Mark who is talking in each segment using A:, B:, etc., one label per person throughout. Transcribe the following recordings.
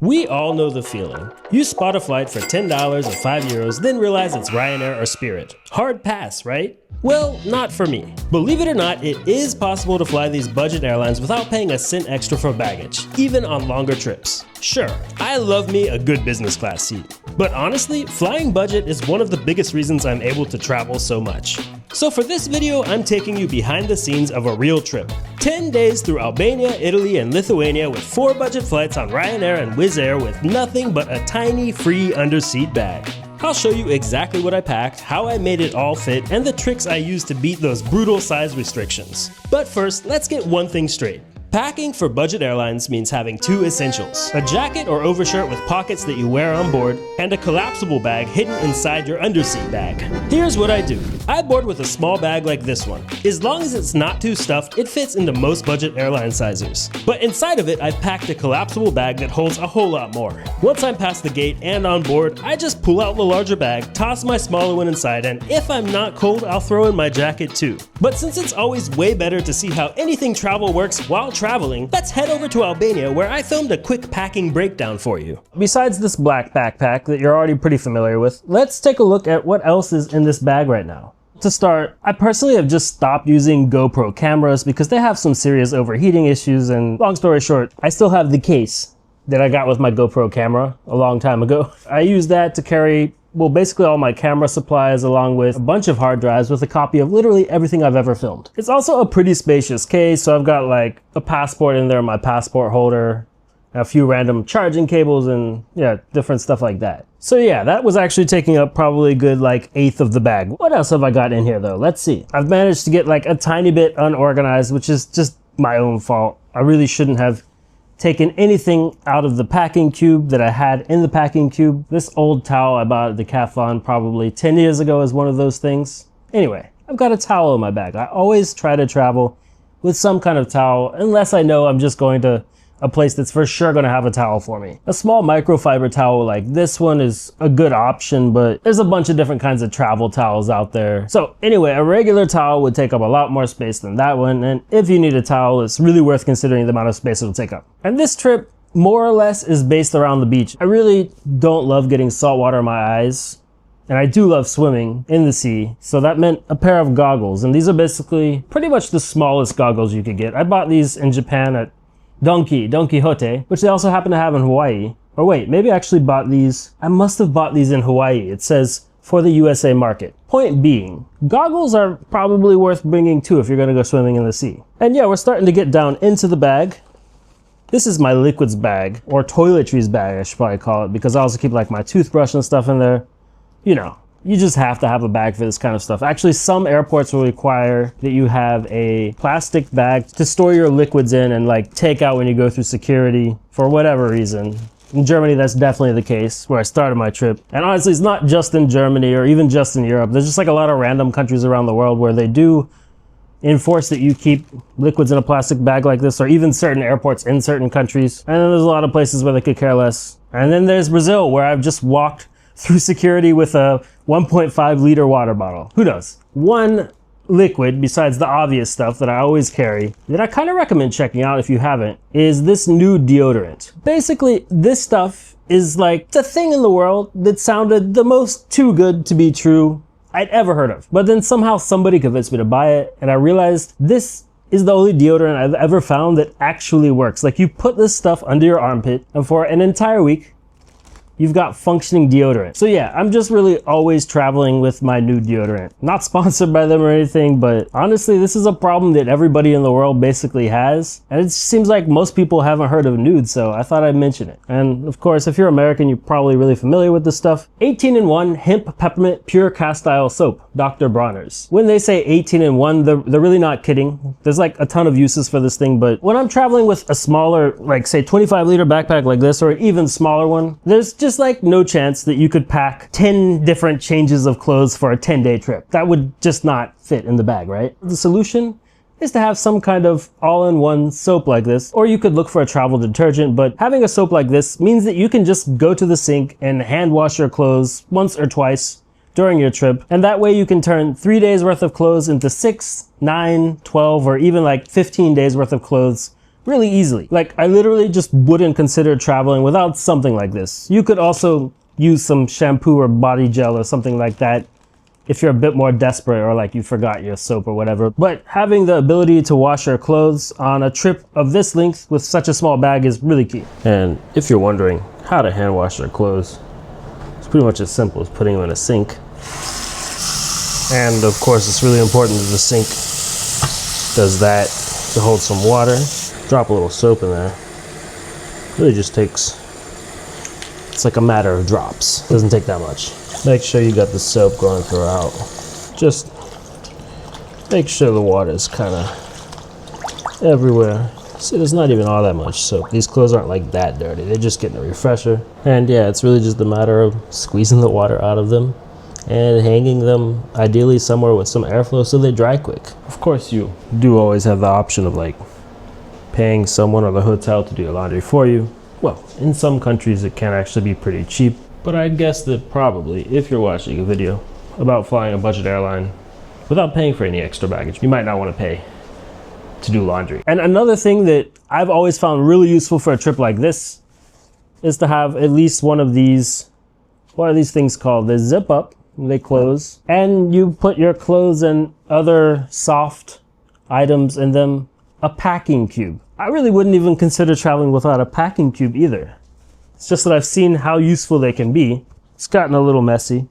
A: We all know the feeling. You spot a flight for $10 or €5, then realize it's Ryanair or Spirit. Hard pass, right? Well, not for me. Believe it or not, it is possible to fly these budget airlines without paying a cent extra for baggage, even on longer trips. Sure, I love me a good business class seat. But honestly, flying budget is one of the biggest reasons I'm able to travel so much. So for this video, I'm taking you behind the scenes of a real trip. 10 days through Albania, Italy, and Lithuania with 4 budget flights on Ryanair and Wizzair with nothing but a tiny free underseat bag. I'll show you exactly what I packed, how I made it all fit, and the tricks I used to beat those brutal size restrictions. But first, let's get one thing straight. Packing for budget airlines means having 2 essentials: a jacket or overshirt with pockets that you wear on board, and a collapsible bag hidden inside your underseat bag. Here's what I do. I board with a small bag like this one. As long as it's not too stuffed, it fits into most budget airline sizes. But inside of it, I've packed a collapsible bag that holds a whole lot more. Once I'm past the gate and on board, I just pull out the larger bag, toss my smaller one inside, and if I'm not cold, I'll throw in my jacket too. But since it's always way better to see how anything travel works while traveling, let's head over to Albania, where I filmed a quick packing breakdown for you. Besides this black backpack that you're already pretty familiar with, let's take a look at what else is in this bag right now. To start, I personally have just stopped using GoPro cameras because they have some serious overheating issues, and long story short, I still have the case that I got with my GoPro camera a long time ago. I use that to carry, well, basically all my camera supplies, along with a bunch of hard drives with a copy of literally everything I've ever filmed. It's also a pretty spacious case, so I've got like a passport in there, my passport holder, a few random charging cables, and yeah, different stuff like that. So yeah, that was actually taking up probably a good like 1/8 of the bag. What else have I got in here though? Let's see. I've managed to get like a tiny bit unorganized, which is just my own fault. I really shouldn't have taken anything out of the packing cube that I had in the packing cube. This old towel I bought at Decathlon probably 10 years ago is one of those things. Anyway, I've got a towel in my bag. I always try to travel with some kind of towel, unless I know I'm just going to a place that's for sure going to have a towel for me. A small microfiber towel like this one is a good option, but there's a bunch of different kinds of travel towels out there. So anyway, a regular towel would take up a lot more space than that one, and if you need a towel, it's really worth considering the amount of space it'll take up. And this trip, more or less, is based around the beach. I really don't love getting salt water in my eyes, and I do love swimming in the sea, so that meant a pair of goggles, and these are basically pretty much the smallest goggles you could get. I bought these in Japan at Don Quixote, which they also happen to have in Hawaii. Or wait, maybe I actually bought these. I must have bought these in Hawaii. It says for the USA market. Point being, goggles are probably worth bringing too if you're gonna go swimming in the sea. And yeah, we're starting to get down into the bag. This is my liquids bag, or toiletries bag, I should probably call it, because I also keep like my toothbrush and stuff in there. You know, you just have to have a bag for this kind of stuff. Actually, some airports will require that you have a plastic bag to store your liquids in and like take out when you go through security for whatever reason. In Germany, that's definitely the case, where I started my trip. And honestly, it's not just in Germany or even just in Europe. There's just like a lot of random countries around the world where they do enforce that you keep liquids in a plastic bag like this, or even certain airports in certain countries. And then there's a lot of places where they could care less. And then there's Brazil, where I've just walked through security with a 1.5 liter water bottle. Who knows? One liquid, besides the obvious stuff that I always carry, that I kind of recommend checking out if you haven't, is this new deodorant. Basically, this stuff is like the thing in the world that sounded the most too good to be true I'd ever heard of. But then somehow somebody convinced me to buy it, and I realized this is the only deodorant I've ever found that actually works. Like, you put this stuff under your armpit, and for an entire week, you've got functioning deodorant. So yeah, I'm just really always traveling with my new deodorant. Not sponsored by them or anything, but honestly, this is a problem that everybody in the world basically has. And it seems like most people haven't heard of Nude, so I thought I'd mention it. And of course, if you're American, you're probably really familiar with this stuff. 18-in-1 Hemp Peppermint Pure Castile Soap, Dr. Bronner's. When they say 18-in-1, they're really not kidding. There's like a ton of uses for this thing, but when I'm traveling with a smaller, like say 25-liter backpack like this, or an even smaller one, there's just like no chance that you could pack 10 different changes of clothes for a 10-day trip. That would just not fit in the bag, right? The solution is to have some kind of all-in-one soap like this, or you could look for a travel detergent, but having a soap like this means that you can just go to the sink and hand wash your clothes once or twice during your trip, and that way you can turn 3 days worth of clothes into 6, 9, 12, or even like 15 days worth of clothes really easily. Like, I literally just wouldn't consider traveling without something like this. You could also use some shampoo or body gel or something like that if you're a bit more desperate or like you forgot your soap or whatever. But having the ability to wash your clothes on a trip of this length with such a small bag is really key. And if you're wondering how to hand wash your clothes, it's pretty much as simple as putting them in a sink. And of course, it's really important that the sink does that to hold some water. Drop a little soap in there. Really just takes, it's like a matter of drops. Doesn't take that much. Make sure you got the soap going throughout. Just make sure the water is kind of everywhere. See, there's not even all that much soap. These clothes aren't like that dirty. They're just getting a refresher. And yeah, it's really just a matter of squeezing the water out of them and hanging them ideally somewhere with some airflow so they dry quick. Of course, you do always have the option of like paying someone or the hotel to do your laundry for you. Well, in some countries it can actually be pretty cheap. But I guess that probably, if you're watching a video about flying a budget airline without paying for any extra baggage, you might not want to pay to do laundry. And another thing that I've always found really useful for a trip like this is to have at least one of these, what are these things called? They zip up, they close, and you put your clothes and other soft items in them. A packing cube. I really wouldn't even consider traveling without a packing cube either. It's just that I've seen how useful they can be. It's gotten a little messy.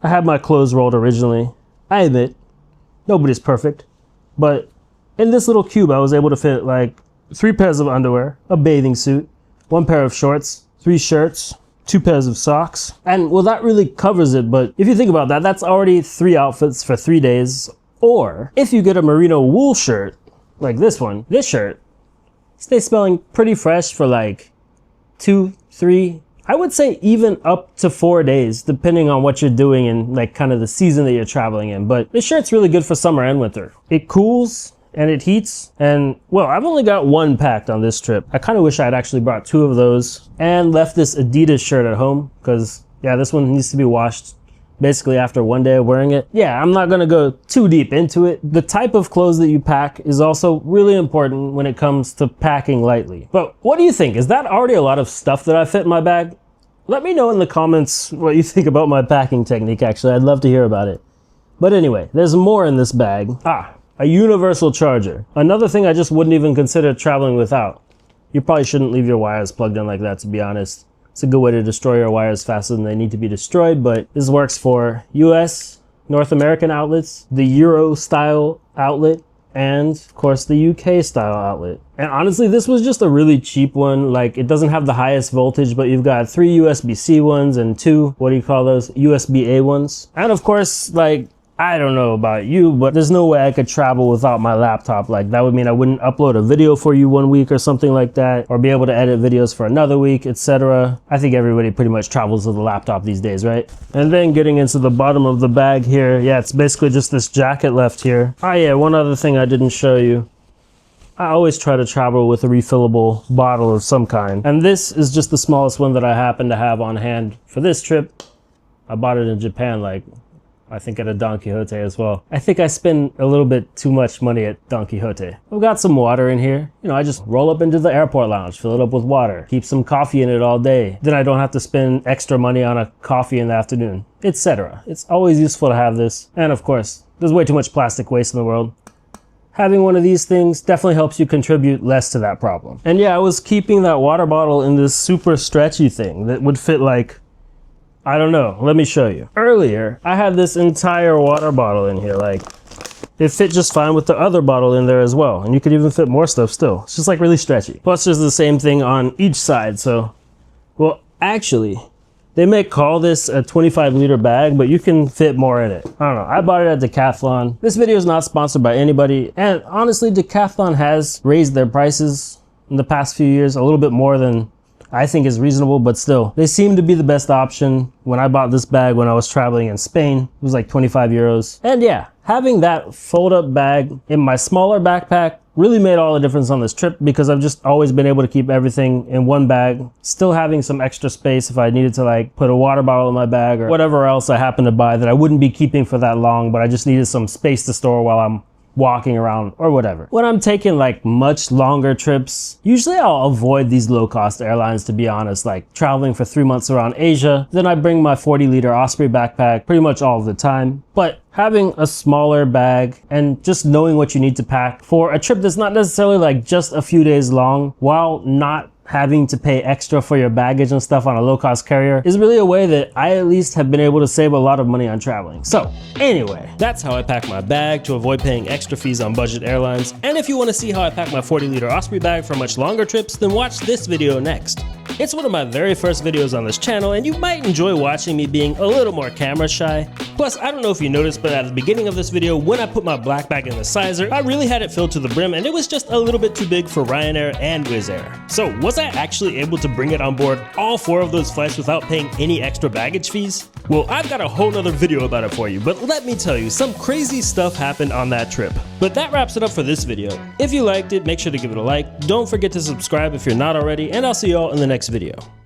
A: I had my clothes rolled originally. I admit, nobody's perfect. But in this little cube, I was able to fit like 3 pairs of underwear, a bathing suit, 1 pair of shorts, 3 shirts, 2 pairs of socks. And well, that really covers it. But if you think about that, that's already 3 outfits for 3 days. Or if you get a merino wool shirt, like this one, this shirt stays smelling pretty fresh for like 2, 3, I would say even up to 4 days, depending on what you're doing and like kind of the season that you're traveling in. But this shirt's really good for summer and winter. It cools and it heats. And well, I've only got 1 packed on this trip. I kind of wish I had actually brought 2 of those and left this Adidas shirt at home because yeah, this one needs to be washed basically after 1 day of wearing it. Yeah, I'm not gonna go too deep into it. The type of clothes that you pack is also really important when it comes to packing lightly. But what do you think? Is that already a lot of stuff that I fit in my bag? Let me know in the comments what you think about my packing technique, actually. I'd love to hear about it. But anyway, there's more in this bag. A universal charger. Another thing I just wouldn't even consider traveling without. You probably shouldn't leave your wires plugged in like that, to be honest. It's a good way to destroy your wires faster than they need to be destroyed, but this works for US, North American outlets, the Euro style outlet, and of course the UK style outlet. And honestly, this was just a really cheap one. Like, it doesn't have the highest voltage, but you've got 3 USB-C ones and 2, what do you call those? USB-A ones. And of course, like, I don't know about you, but there's no way I could travel without my laptop. Like, that would mean I wouldn't upload a video for you 1 week or something like that, or be able to edit videos for another week, etc. I think everybody pretty much travels with a laptop these days, right? And then getting into the bottom of the bag here, yeah, it's basically just this jacket left here. Oh yeah, one other thing I didn't show you. I always try to travel with a refillable bottle of some kind. And this is just the smallest one that I happen to have on hand for this trip. I bought it in Japan, like, I think at a Don Quixote as well. I think I spend a little bit too much money at Don Quixote. I've got some water in here. You know, I just roll up into the airport lounge, fill it up with water, keep some coffee in it all day. Then I don't have to spend extra money on a coffee in the afternoon, etc. It's always useful to have this. And of course, there's way too much plastic waste in the world. Having one of these things definitely helps you contribute less to that problem. And yeah, I was keeping that water bottle in this super stretchy thing that would fit like, I don't know, let me show you. Earlier, I had this entire water bottle in here, like, it fit just fine with the other bottle in there as well. And you could even fit more stuff still. It's just like really stretchy. Plus there's the same thing on each side, so, well, actually, they may call this a 25-liter bag, but you can fit more in it. I don't know, I bought it at Decathlon. This video is not sponsored by anybody, and honestly, Decathlon has raised their prices in the past few years a little bit more than I think is reasonable, but still, they seem to be the best option. When I bought this bag when I was traveling in Spain, it was like 25 euros. And yeah, having that fold-up bag in my smaller backpack really made all the difference on this trip because I've just always been able to keep everything in one bag, still having some extra space if I needed to like put a water bottle in my bag or whatever else I happen to buy that I wouldn't be keeping for that long, but I just needed some space to store while I'm walking around or whatever. When I'm taking like much longer trips, usually I'll avoid these low-cost airlines, to be honest, like traveling for 3 months around Asia. Then I bring my 40-liter Osprey backpack pretty much all of the time. But having a smaller bag and just knowing what you need to pack for a trip that's not necessarily like just a few days long, while not having to pay extra for your baggage and stuff on a low-cost carrier, is really a way that I at least have been able to save a lot of money on traveling. So anyway, that's how I pack my bag to avoid paying extra fees on budget airlines. And if you want to see how I pack my 40-liter Osprey bag for much longer trips, then watch this video next. It's one of my very first videos on this channel, and you might enjoy watching me being a little more camera shy. Plus, I don't know if you noticed, but at the beginning of this video, when I put my black bag in the sizer, I really had it filled to the brim, and it was just a little bit too big for Ryanair and Wizzair. So was I actually able to bring it on board all 4 of those flights without paying any extra baggage fees? Well, I've got a whole nother video about it for you, but let me tell you, some crazy stuff happened on that trip. But that wraps it up for this video. If you liked it, make sure to give it a like. Don't forget to subscribe if you're not already, and I'll see y'all in the next video.